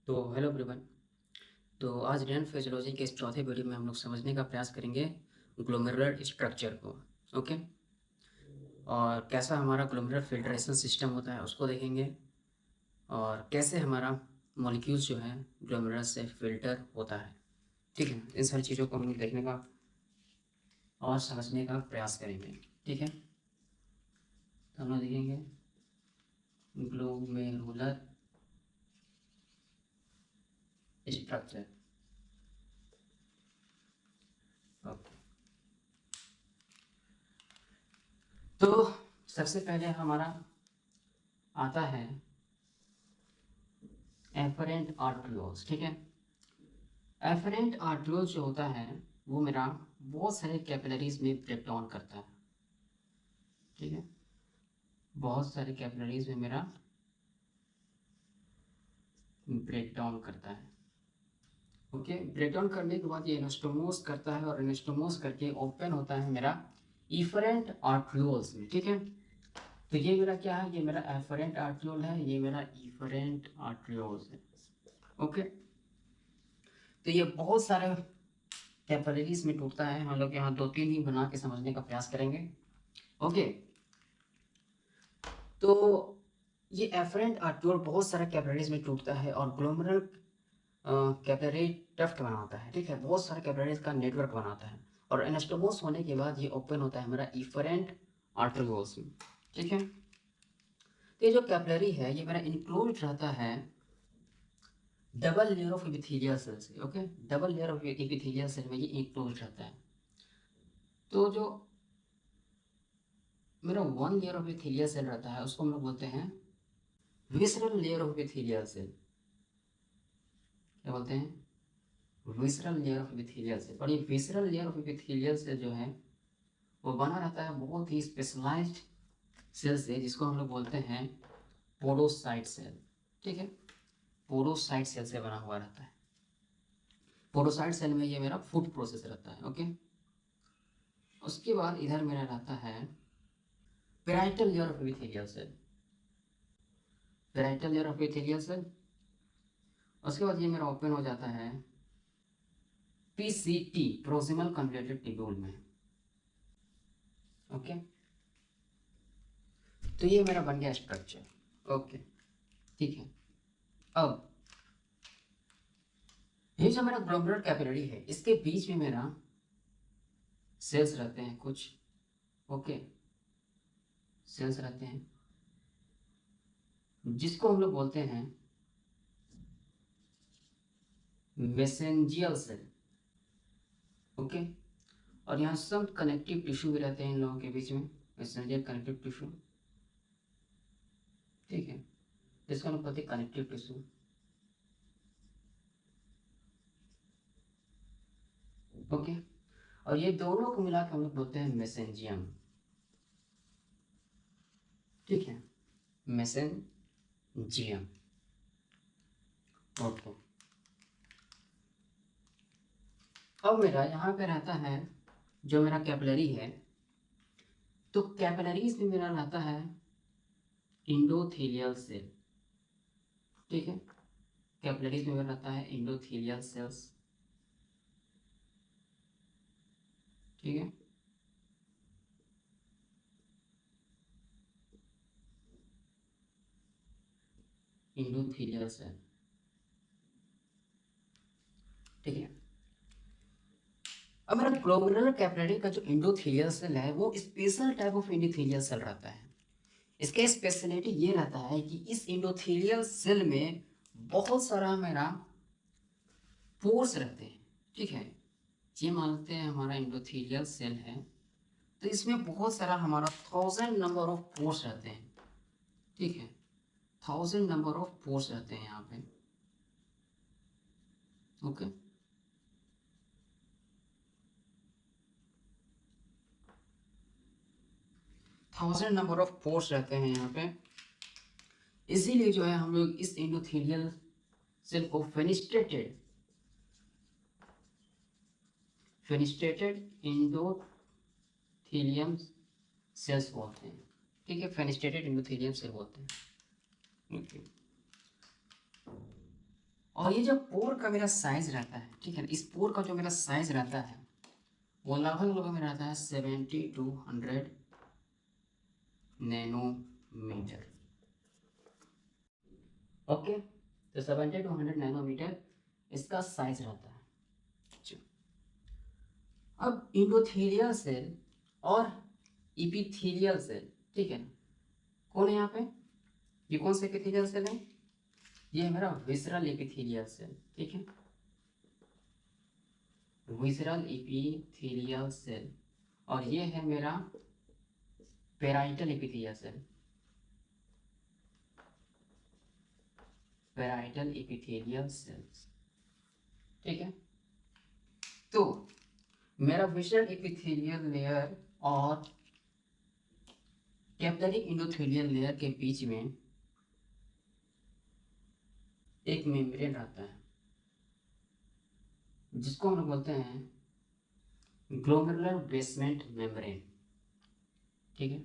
तो hello everyone. तो आज रेन फिजियोलॉजी के इस चौथे वीडियो में हम लोग समझने का प्रयास करेंगे ग्लोमेरुलर स्ट्रक्चर को। ओके, और कैसा हमारा ग्लोमेरुलर फिल्ट्रेशन सिस्टम होता है उसको देखेंगे, और कैसे हमारा मॉलिक्यूल्स जो है ग्लोमेरुलर से फिल्टर होता है। ठीक है, इन सारी चीज़ों को हम लोग देखने का और समझने का प्रयास करेंगे। ठीक है, तो हम लोग देखेंगे ग्लोमेरुलर स्ट्रक्चर। ओके, तो सबसे पहले हमारा आता है एफरेंट आर्ट्रियोल्स। ठीक है, एफरेंट आर्ट्रियोल्स जो होता है वो मेरा बहुत सारे कैपिलरीज में ब्रेक डाउन करता है। ठीक है, बहुत सारे कैपिलरीज में मेरा ब्रेक डाउन करता है। ओके, ब्रेक डाउन करने के बाद ये एनास्टोमोस करता है, और एनास्टोमोस करके ओपन होता है मेरा इफरेंट आर्ट्रियोल्स में। ठीक है, तो ये मेरा क्या है, ये मेरा एफरेंट आर्ट्रियोल है, ये मेरा इफरेंट आर्ट्रियोल्स है। ओके, तो ये बहुत सारे कैपिलरीज में टूटता है। हम लोग यहाँ दो तीन ही बना के समझने का प्रयास करेंगे। ओके, तो ये एफरेंट आर्ट्रियोल बहुत सारा कैपिलरीज में टूटता है और ग्लोमेरुलर कैपिलरी टफ्ट बनाता है। ठीक है, बहुत सारे कैपिलरीज का नेटवर्क बनाता है, और एनास्टोमोस होने के बाद ये ओपन होता है हमारा इफरेंट आर्ट्रियोल्स में। ठीक है, तो ये जो कैपिलरी है ये मेरा इंक्लूड रहता है double layer of epithelial cell से। Okay, double layer of epithelial cell में ये इंक्लूड रहता है। तो जो मेरा one layer of epithelial cell रहता है उसको हम लोग बोलते हैं visceral layer of epithelial cell. क्या बोलते हैं? Visceral layer of epithelial cell. और ये visceral layer of epithelial cell जो है वो बना रहता है बहुत ही स्पेशलाइज्ड सेल से, जिसको हम लोग बोलते हैं पोडोसाइट सेल। ठीक है, पोडोसाइट सेल से बना हुआ रहता है। पोडोसाइट सेल में ये मेरा फूड प्रोसेस रहता है। ओके, उसके बाद इधर मेरा रहता है parietal layer of epithelial cell. Parietal layer of epithelial cell, उसके बाद ये मेरा ओपन हो जाता है पीसीटी, प्रोक्सिमल कन्वोल्यूटेड ट्यूब्यूल में। ओके, तो ये मेरा बन गया स्ट्रक्चर। ओके, ठीक है। अब ये जो मेरा ग्लोमेरुलर कैपिलरी है इसके बीच में मेरा सेल्स रहते हैं कुछ। ओके, सेल्स रहते हैं जिसको हम लोग बोलते हैं मेसेंजियल सेल। ओके, और यहाँ सब कनेक्टिव टिश्यू भी रहते हैं इन लोगों के बीच में, मेसेंजियल कनेक्टिव टिश्यू। ठीक है, जिसको हम लोग बोलते हैं कनेक्टिव टिश्यू। ओके, और ये दोनों को मिला के हम लोग बोलते हैं मेसेंजियम। ठीक है, मेसेंजियम। ओके, अब मेरा यहाँ पे रहता है जो मेरा कैपिलरी है, तो कैपिलरीज में मेरा रहता है इंडोथेलियल सेल। ठीक है, कैपिलरीज में मेरा रहता है इंडोथेलियल सेल्स। ठीक है, इंडोथेलियल सेल। ठीक है, अब मेरा ग्लोमेरुलर कैपिलरी का जो इंडोथेलियल सेल है वो special type of endothelial cell रहता है। इसका स्पेशलिटी ये रहता है कि इस इंडोथेलियल सेल में बहुत सारा मेरा पोर्स रहते हैं। ठीक है, ये मानते हैं हमारा इंडोथेलियल सेल है, तो इसमें बहुत सारा हमारा 1000 नंबर ऑफ पोर्स रहते हैं। ठीक है, 1000 नंबर ऑफ पोर्स रहते हैं यहाँ पे। ओके, 1000 नंबर ऑफ पोर्स रहते हैं यहाँ पे। इसीलिए जो है हम लोग इस इंडोथेलियल सेल को फेनिस्ट्रेटेड इंडोथेलियम सेल्स बोलते हैं। ठीक है, फेनिस्ट्रेटेड इंडोथेलियम सेल बोलते हैं। ओके, और ये जो पोर का मेरा साइज रहता है, ठीक है ना, इस पोर का जो मेरा साइज रहता है वो लगभग में रहता है 70 to 100 नैनोमीटर। ओके, तो 70 to 100 नैनोमीटर इसका साइज रहता है। अब इंडोथेलियल सेल और इपिथेलियल सेल, ठीक है ना, कौन है यहाँ पे? ये कौन से एपिथेलियल सेल है? ये है मेरा विसरल एपिथेलियल सेल, ठीक है, विसरल एपिथेलियल सेल। और ये है मेरा parietal epithelial cell, parietal epithelial cells, ठीक है। तो मेरा विसरल एपिथेलियल लेयर और कैपिलरी इंडोथेलियल लेयर के बीच में एक मेम्ब्रेन रहता है जिसको हम लोग बोलते हैं ग्लोमेरुलर बेसमेंट मेम्ब्रेन, ठीक है,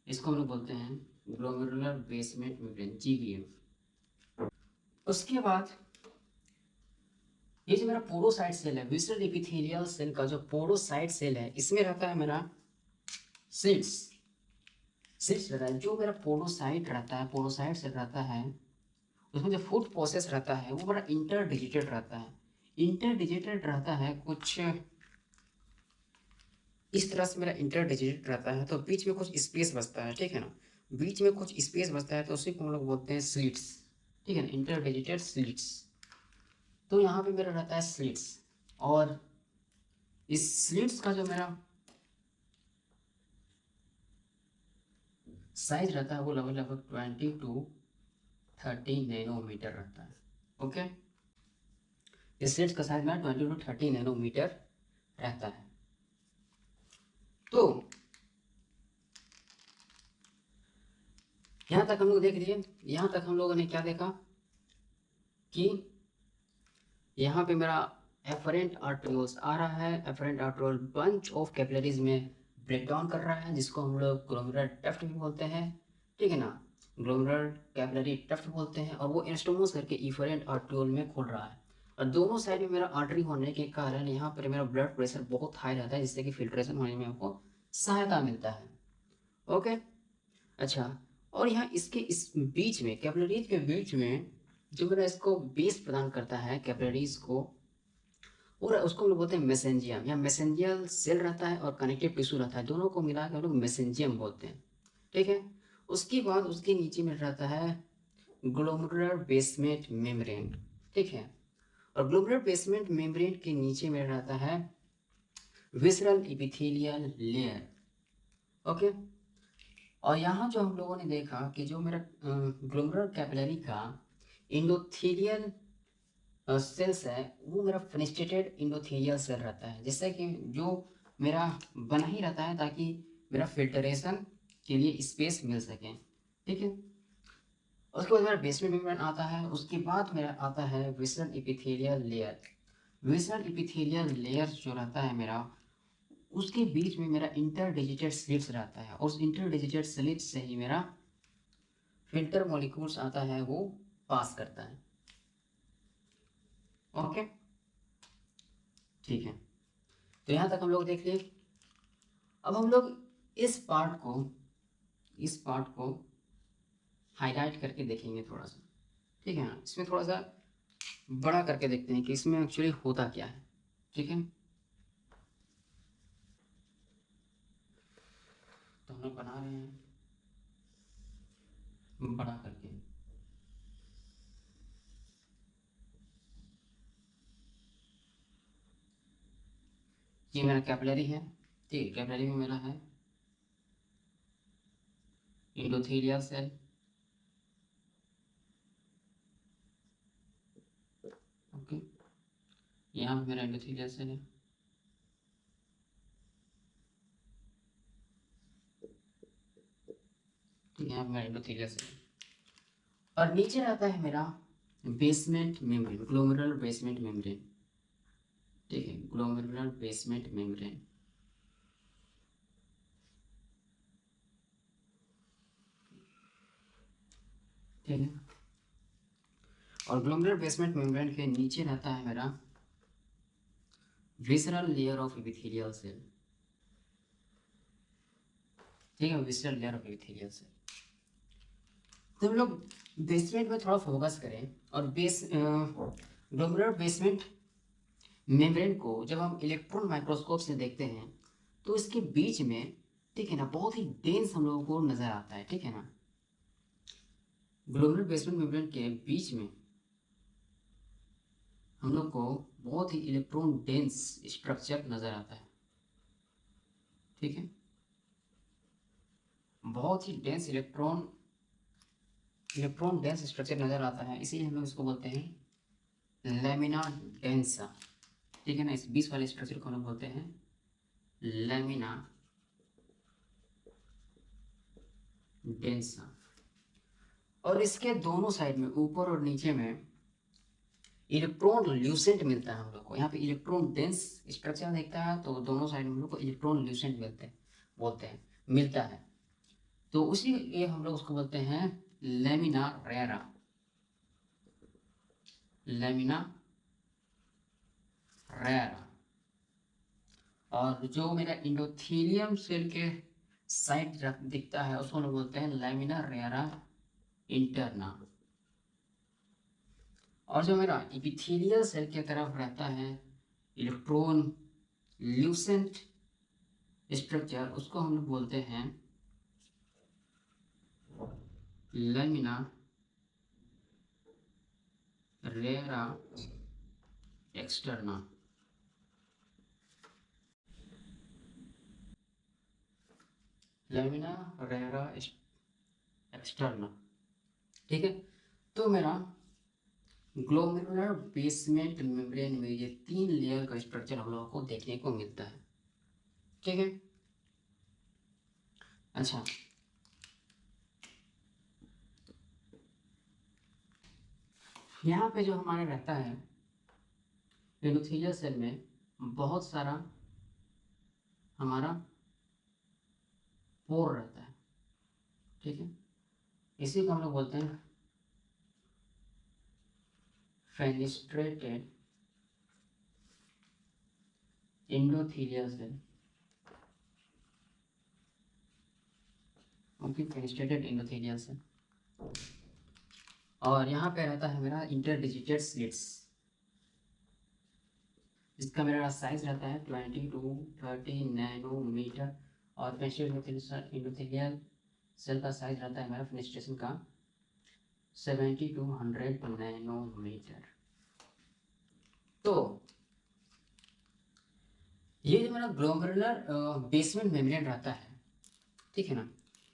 इसको हम लोग बोलते हैं ग्लोमेरुलर बेसमेंट मेम्ब्रेन, GBM। उसके बाद ये जो मेरा पोरोसाइट सेल है, विसरल एपिथेलियल सेल का जो पोरोसाइट सेल है, इसमें रहता है मेरा सिट्स रहता है। जो मेरा पोरोसाइट रहता है, पोरोसाइट सेल रहता है, उसमें जो फूड प्रोसेस रहता है वो बड़ा इंटरडिजिटेड रहता है। इंटरडिजिटेड रहता है कुछ इस तरह से मेरा इंटरडिजिटेड रहता है, तो बीच में कुछ स्पेस बचता है, ठीक है ना, बीच में कुछ स्पेस बचता है तो उसी को हम लोग बोलते हैं स्लिट्स, ठीक है ना, इंटरडिजिटेड स्लिट्स। तो यहाँ पे मेरा रहता है स्लिट्स, और इस स्लिट्स का जो मेरा साइज रहता है वो लगभग 20 to 30 नैनोमीटर रहता है। ओके, इस स्लिट्स का साइज मेरा 20 to 30 नैनोमीटर रहता है। तो यहाँ तक हम लोग देख लिए। यहाँ तक हम लोगों ने क्या देखा कि यहाँ पे मेरा एफरेंट आर्टरियोल्स आ रहा है। Afferent arteriole bunch of capillaries में ब्रेक डाउन कर रहा है, जिसको हम लोग ग्लोमेरुलर टफ्ट भी बोलते हैं, ठीक है ना, ग्लोमेरुलर कैपिलरी टफ्ट बोलते हैं। और वो इंस्ट्रोमोस करके इफरेंट आर्टरियोल में खुल रहा है, और दोनों साइड में मेरा आर्टरी होने के कारण यहाँ पर मेरा ब्लड प्रेशर बहुत हाई रहता है, जिससे कि फिल्ट्रेशन होने में हमको सहायता मिलता है। ओके, अच्छा, और यहाँ इसके इस बीच में, कैपिलरीज के बीच में जो मेरा इसको बेस प्रदान करता है कैपिलरीज को, और उसको हम लोग बोलते हैं मेसेंजियम, या मेसेंजियल सेल रहता है और कनेक्टिव टिश्यू रहता है, दोनों को मिला के हम लोग मेसेंजियम बोलते हैं, ठीक है। उसके बाद उसके नीचे में रहता है ग्लोमेरुलर बेसमेंट मेम्ब्रेन, ठीक है, और ग्लोमेरुलर बेसमेंट मेम्ब्रेन के नीचे में रहता है विसरल एपिथेलियल लेयर। ओके, और यहाँ जो हम लोगों ने देखा कि जो मेरा ग्लोमेरुलर कैपिलरी का इंडोथेलियल सेल्स है वो मेरा फेनेस्ट्रेटेड इंडोथेलियल सेल रहता है, जिससे कि जो मेरा बना ही रहता है ताकि मेरा फिल्टरेशन के लिए स्पेस मिल सके, ठीक है। उसके बाद मेरा बेसमेंट मेम्ब्रेन आता है। उसके बाद मेरा आता है visceral epithelial layer. Visceral epithelial layer जो रहता है मेरा, उसके बीच में मेरा इंटरडिजिटेड स्लिट्स रहता है, और उस इंटरडिजिटेड स्लिट्स से ही मेरा फिल्टर मॉलिक्यूल्स आता है वो पास करता है। ओके, ठीक है, तो यहाँ तक हम लोग देख लिए। अब हम लोग इस पार्ट को हाईलाइट करके देखेंगे थोड़ा सा, ठीक है ना, इसमें थोड़ा सा बड़ा करके देखते हैं कि इसमें एक्चुअली होता क्या है, ठीक है। तो हम लोग बना रहे हैं बड़ा करके। ये मेरा कैपिलरी है, ठीक है, कैपिलरी में मेरा है इंडोथेलियल सेल, ओके, यहाँ पे मेरा इंडोथेलियल सेल है, ठीक है, यहाँ पे मेरा इंडोथेलियल सेल है। और नीचे रहता है मेरा basement membrane, glomerular basement membrane, ठीक है, ग्लोमेरुलर बेसमेंट मेम्ब्रेन, ठीक है। और ग्लोमेरुलर बेसमेंट मेम्ब्रेन के नीचे रहता है मेरा visceral layer of epithelial cell. ठीक है, visceral layer of epithelial cell. तो हम लोग बेसमेंट में थोड़ा फोकस करें, और ग्लोमेरुलर बेसमेंट मेम्ब्रेन को जब हम इलेक्ट्रॉन माइक्रोस्कोप से देखते हैं तो इसके बीच में, ठीक है ना, बहुत ही डेंस हम लोगों को नजर आता है। ठीक है ना, ग्लोमेरुलर बेसमेंट मेम्ब्रेन के बीच में हम लोग को बहुत ही इलेक्ट्रॉन डेंस स्ट्रक्चर नजर आता है। ठीक है, बहुत ही डेंस इलेक्ट्रॉन डेंस स्ट्रक्चर नजर आता है, इसीलिए हम लोग इसको बोलते हैं लैमिना डेंसा। ठीक है ना, इस 20 वाले स्ट्रक्चर को हम लोग बोलते हैं लैमिना डेंसा। और इसके दोनों साइड में, ऊपर और नीचे में, इलेक्ट्रॉन ल्यूसेंट मिलता है हम लोग को। यहाँ पे इलेक्ट्रॉन डेंस स्ट्रक्चर देखता है तो दोनों साइड में हम लोग को इलेक्ट्रॉन ल्यूसेंट मिलता है। तो उसी लिए हम लोग उसको बोलते हैं लैमिना रेरा। Lamina RERA. और जो मेरा इंडोथेलियम सेल के साइड दिखता है उसको हम लोग बोलते हैं लैमिना रेरा इंटरना। और जो मेरा इपिथेलियल सेल की तरफ रहता है इलेक्ट्रॉन ल्यूसेंट स्ट्रक्चर, उसको हम लोग बोलते हैं lamina RERA externa. Lamina RERA externa. ठीक है, तो मेरा ग्लोमेरुलर बेसमेंट मेम्ब्रेन में ये 3 लेयर का स्ट्रक्चर हम लोगों को देखने को मिलता है। ठीक है, अच्छा, यहाँ पे जो हमारा रहता है एंडोथेलियल सेल में बहुत सारा हमारा पोर रहता है। ठीक है, इसी को हम लोग बोलते हैं fenestrated endothelial cell. Okay, fenestrated endothelial cell. और यहाँ पे रहता है मेरा इंटरडिजिटेड स्लिट्स। इसका मेरा साइज रहता है 20 to 30 नैनोमीटर। और फेनिस्ट्रेटेड एंडोथेलियल सेल का साइज रहता है मेरा फेनिस्ट्रेशन का 70 to 100 नैनोमीटर। तो ये जो मेरा ग्लोमेरुलर बेसमेंट मेम्ब्रेन रहता है, ठीक है ना,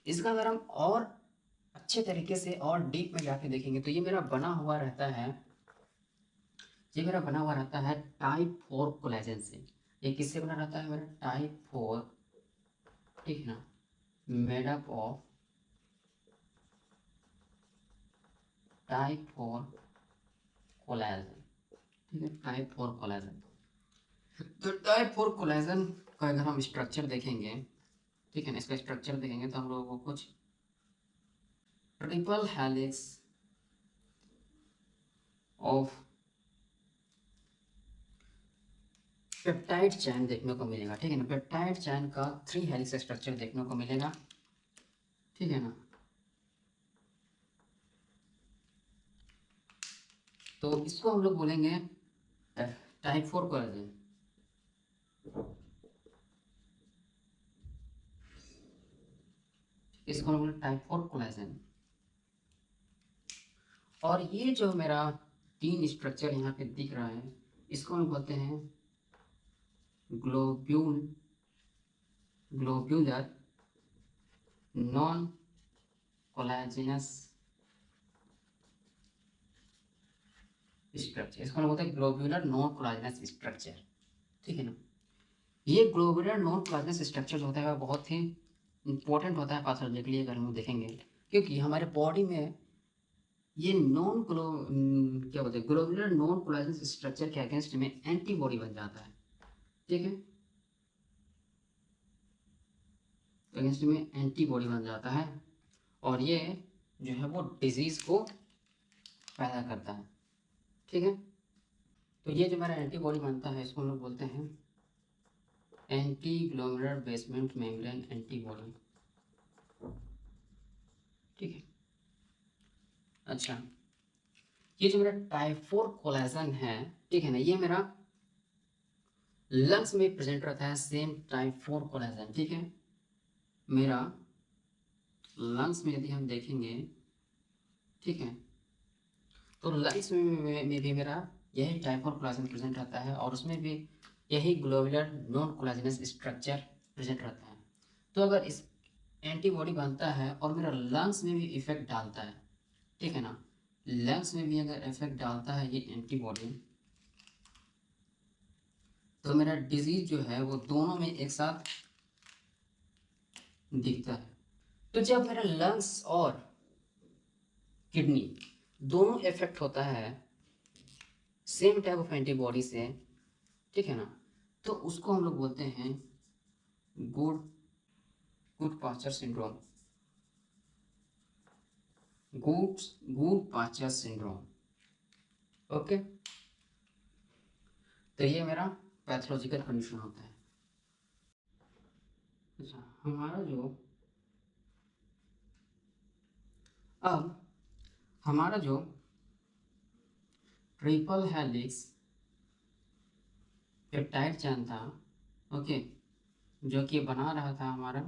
इसका अगर हम और अच्छे तरीके से और डीप में जाके देखेंगे तो ये मेरा बना हुआ रहता है टाइप 4 कोलेजन से। ये किससे बना रहता है मेरा? टाइप 4, ठीक है ना, made up of type 4 collagen. ठीक है, टाइप 4 कोलेजन। तो टाइप 4 कोलेजन का अगर हम स्ट्रक्चर देखेंगे, ठीक है ना, इसका स्ट्रक्चर देखेंगे तो हम लोगों को कुछ ट्रिपल हेलिक्स ऑफ पेप्टाइड चैन देखने को मिलेगा। ठीक है ना, पेप्टाइड चैन का 3 हेलिक्स स्ट्रक्चर देखने को मिलेगा। ठीक है ना, तो इसको हम लोग बोलेंगे टाइप 4 कोलेजन। इसको हम लोग टाइप 4 कोलेजन। और ये जो मेरा 3 स्ट्रक्चर यहाँ पे दिख रहा है इसको हम बोलते हैं ग्लोब्यूलर नॉन कोलेजिनस स्ट्रक्चर। इसको हम बोलते हैं ग्लोब्यूलर नॉन कोलेजिनस स्ट्रक्चर। ठीक है ना, ये ग्लोब्यूलर नॉन कोलेजिनस स्ट्रक्चर जो होता है वह बहुत ही इंपॉर्टेंट होता है पैथोलॉजी के लिए, अगर हम देखेंगे, क्योंकि हमारे बॉडी में ये क्या बोलते हैं, ग्लोब्यूलर नॉन कोलेजिनस स्ट्रक्चर के अगेंस्ट में एंटीबॉडी बन जाता है। ठीक है, अगेंस्ट में एंटीबॉडी बन जाता है और ये जो है वो डिजीज को पैदा करता है। ठीक है। तो ये जो हमारा एंटीबॉडी बनता है इसको हम लोग बोलते हैं anti glomerular basement membrane antibody. ठीक है। अच्छा, ये जो मेरा टाइप 4 कोलेजन है, ठीक है ना, ये मेरा लंग्स में प्रेजेंट रहता है, सेम टाइप 4 कोलेजन। ठीक है, मेरा लंग्स में यदि हम देखेंगे, ठीक है, तो लंग्स में भी मेरा यही टाइप 4 कोलेजन प्रेजेंट रहता है और उसमें भी यही globular non collagenous structure present रहता है। तो अगर इस एंटीबॉडी बनता है और मेरा लंग्स में भी इफेक्ट डालता है, ठीक है ना, लंग्स में भी अगर इफेक्ट डालता है ये एंटीबॉडी, तो मेरा डिजीज जो है वो दोनों में एक साथ दिखता है। तो जब मेरा लंग्स और किडनी दोनों इफेक्ट होता है सेम टाइप ऑफ एंटीबॉडी से, ठीक है ना, तो उसको हम लोग बोलते हैं good पाचर syndrome. Good पाचर syndrome. Okay, तो ये मेरा पैथोलॉजिकल कंडीशन होता है। अच्छा, हमारा जो ट्रिपल हेलिक्स पेप्टाइड चेन था, ओके, जो कि बना रहा था हमारा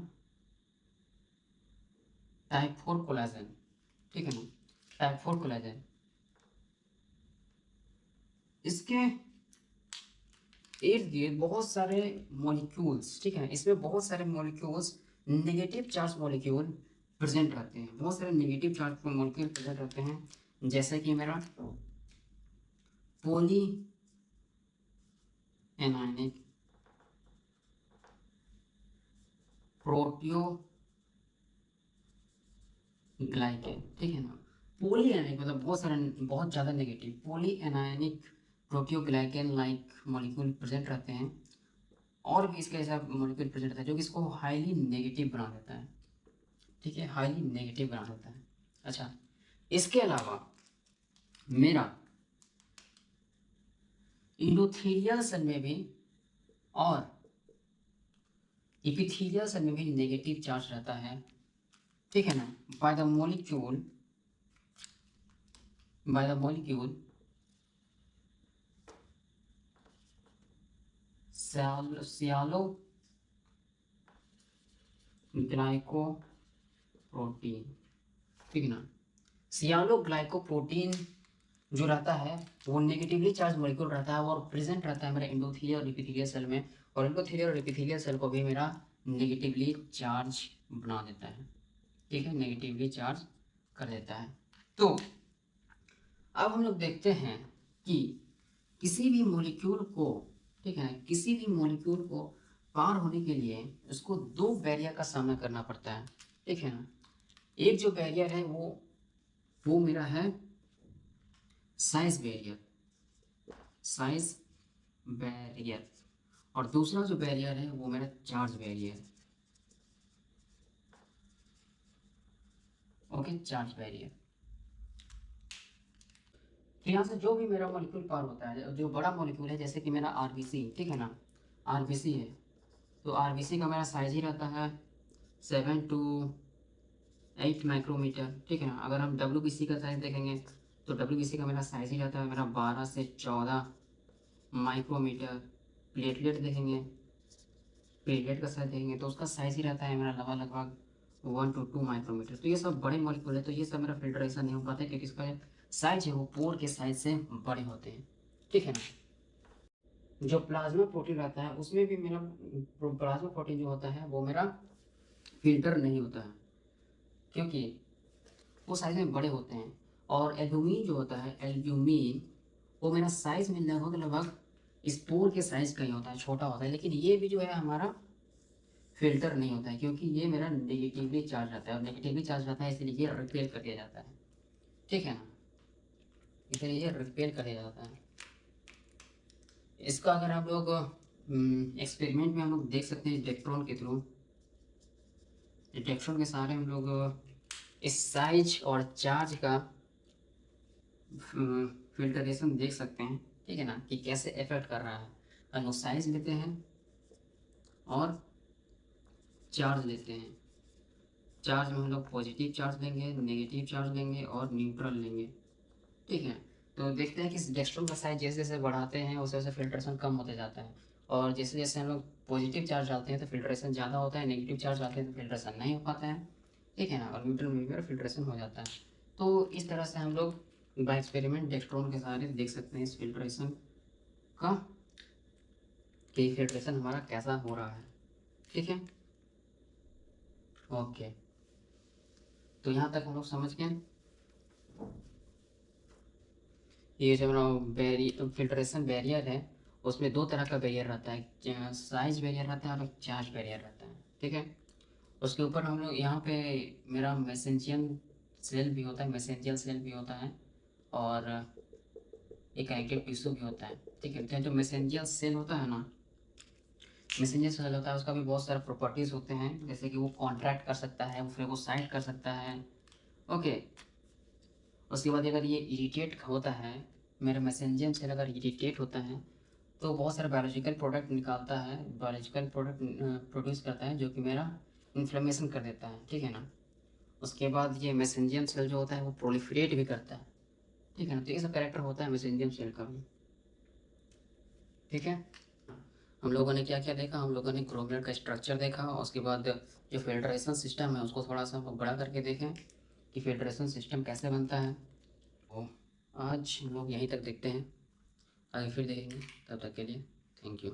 टाइप 4 कोलेजन, ठीक है ना, टाइप 4 कोलेजन, इसके इर्द गिर्द बहुत सारे मॉलिक्यूल्स, ठीक है, इसमें बहुत सारे molecules negative charge molecule present रहते हैं, बहुत सारे नेगेटिव चार्ज मॉलिक्यूल प्रेजेंट रहते हैं, जैसे कि मेरा पोली एनायनिक प्रोटियो ग्लाइकेन, ठीक है ना, पोली एनायनिक मतलब बहुत ज़्यादा negative poly anionic proteoglycan like molecule present रहते हैं और भी इसके ऐसा मॉलिक्यूल प्रेजेंट रहता है जो कि इसको हाईली नेगेटिव बना देता है। ठीक है, हाईली नेगेटिव बना देता है। अच्छा, इसके अलावा मेरा इंडोथेलियल सेल में भी और इपिथेलियल सेल में भी नेगेटिव चार्ज रहता है, ठीक है ना, बाय द मॉलिक्यूल सियालो ग्लाइकोप्रोटीन, ठीक है ना, सियालो ग्लाइकोप्रोटीन जो रहता है वो नेगेटिवली चार्ज मॉलिक्यूल रहता है और प्रेजेंट रहता है मेरा एंडोथेलियल और एपिथेलियल सेल में, और एंडोथेलियल और एपिथेलियल सेल को भी मेरा नेगेटिवली चार्ज बना देता है। ठीक है, नेगेटिवली चार्ज कर देता है। तो अब हम लोग देखते हैं कि किसी भी मॉलिक्यूल को, ठीक है, किसी भी मॉलिक्यूल को पार होने के लिए उसको दो बैरियर का सामना करना पड़ता है, ठीक है ना। एक जो बैरियर है वो मेरा है साइज बैरियर, और दूसरा जो बैरियर है वो मेरा charge barrier. Okay, charge barrier. तो यहाँ से जो भी मेरा मॉलिक्यूल पार होता है, जो बड़ा मॉलिक्यूल है जैसे कि मेरा आरबीसी, ठीक है ना, आरबीसी है, तो आरबीसी का मेरा साइज ही रहता है 7 to 8 माइक्रोमीटर, ठीक है ना। अगर हम डब्ल्यूबीसी का साइज देखेंगे तो डब्ल्यूबीसी का मेरा साइज ही रहता है मेरा 12 से 14 माइक्रोमीटर। प्लेटलेट देखेंगे, प्लेटलेट का साइज देखेंगे तो उसका साइज ही रहता है मेरा लगभग 1 to 2 माइक्रोमीटर। तो ये सब बड़े मॉलिक्यूल है, तो ये सब मेरा फिल्टर ऐसा नहीं हो पाता क्योंकि इसका साइज है वो पोर के साइज से बड़े होते हैं, ठीक है ना। जो प्लाज्मा प्रोटीन रहता है उसमें भी मेरा प्लाज्मा प्रोटीन जो होता है वो मेरा फिल्टर नहीं होता है क्योंकि वो साइज में बड़े होते हैं। और एल्ब्यूमिन जो होता है, एल्ब्यूमिन वो मेरा साइज में लगभग स्पोर के साइज का ही होता है, छोटा होता है, लेकिन ये भी जो है हमारा फिल्टर नहीं होता है क्योंकि ये मेरा नेगेटिवली चार्ज रहता है, और नेगेटिवली चार्ज रहता है इसलिए ये रिपेल कर दिया जाता है, ठीक है ना, इसलिए ये रिपेल कर दिया जाता है। इसका अगर आप लोग एक्सपेरिमेंट में हम लोग देख सकते हैं इलेक्ट्रॉन के थ्रू, इलेक्ट्रॉन के सहारे हम लोग इस साइज और चार्ज का फिल्टरेशन देख सकते हैं, ठीक है ना, कि कैसे इफेक्ट कर रहा है। हम लोग साइज लेते हैं और चार्ज लेते हैं। चार्ज में हम लोग पॉजिटिव चार्ज लेंगे, नेगेटिव चार्ज लेंगे और न्यूट्रल लेंगे, ठीक है। तो देखते हैं कि डेक्स्ट्रॉन का साइज जैसे जैसे बढ़ाते हैं वैसे वैसे फिल्ट्रेशन कम होते जाता है, और जैसे जैसे हम लोग पॉजिटिव चार्ज डालते हैं तो फिल्ट्रेशन ज़्यादा होता है, नेगेटिव चार्ज डालते हैं तो फिल्ट्रेशन नहीं हो पाता है, ठीक है ना, और न्यूट्रल में भी फिल्ट्रेशन हो जाता है। तो इस तरह से हम लोग बाय एक्सपेरिमेंट डेक्स्ट्रॉन के सहारे देख सकते हैं इस फिल्ट्रेशन का, कि फिल्ट्रेशन हमारा कैसा हो रहा है, ठीक है। ओके, तो यहाँ तक हम लोग समझ गए। ये जो हमारा फिल्ट्रेशन बैरियर है उसमें दो तरह का बैरियर रहता है, साइज बैरियर रहता है और चार्ज बैरियर रहता है, ठीक है। उसके ऊपर हम लोग यहाँ पे मेरा मैसेंजियन सेल भी होता है, मैसेंजियल सेल भी होता है, और एक कनेक्टिव टिश्यू भी होता है, ठीक है। तो जो मैसेंजियल सेल होता है ना, मैसेंजर सेल होता है उसका भी बहुत सारे प्रॉपर्टीज़ होते हैं, जैसे कि वो कॉन्ट्रैक्ट कर सकता है, वो फेगोसाइट कर सकता है, ओके। उसके बाद अगर ये इरिटेट होता है, मेरा मैसेंजियम सेल अगर इरिटेट होता है तो बहुत सारे बायोलॉजिकल प्रोडक्ट निकालता है, बायोलॉजिकल प्रोडक्ट प्रोड्यूस करता है जो कि मेरा इन्फ्लेमेशन कर देता है, ठीक है ना। उसके बाद ये मैसेंजियम सेल जो होता है वो प्रोलिफरेट भी करता है, ठीक है ना। तो ये सब कैरेक्टर होता है मैसेंजियम सेल का भी, ठीक है। हम लोगों ने क्या क्या देखा, हम लोगों ने ग्लोमेरुलर का स्ट्रक्चर देखा, उसके बाद जो फिल्ट्रेशन सिस्टम है उसको थोड़ा सा हम लोग बड़ा करके देखें कि फिल्ट्रेशन सिस्टम कैसे बनता है। तो आज हम लोग यहीं तक देखते हैं, आगे फिर देखेंगे, तब तक के लिए थैंक यू।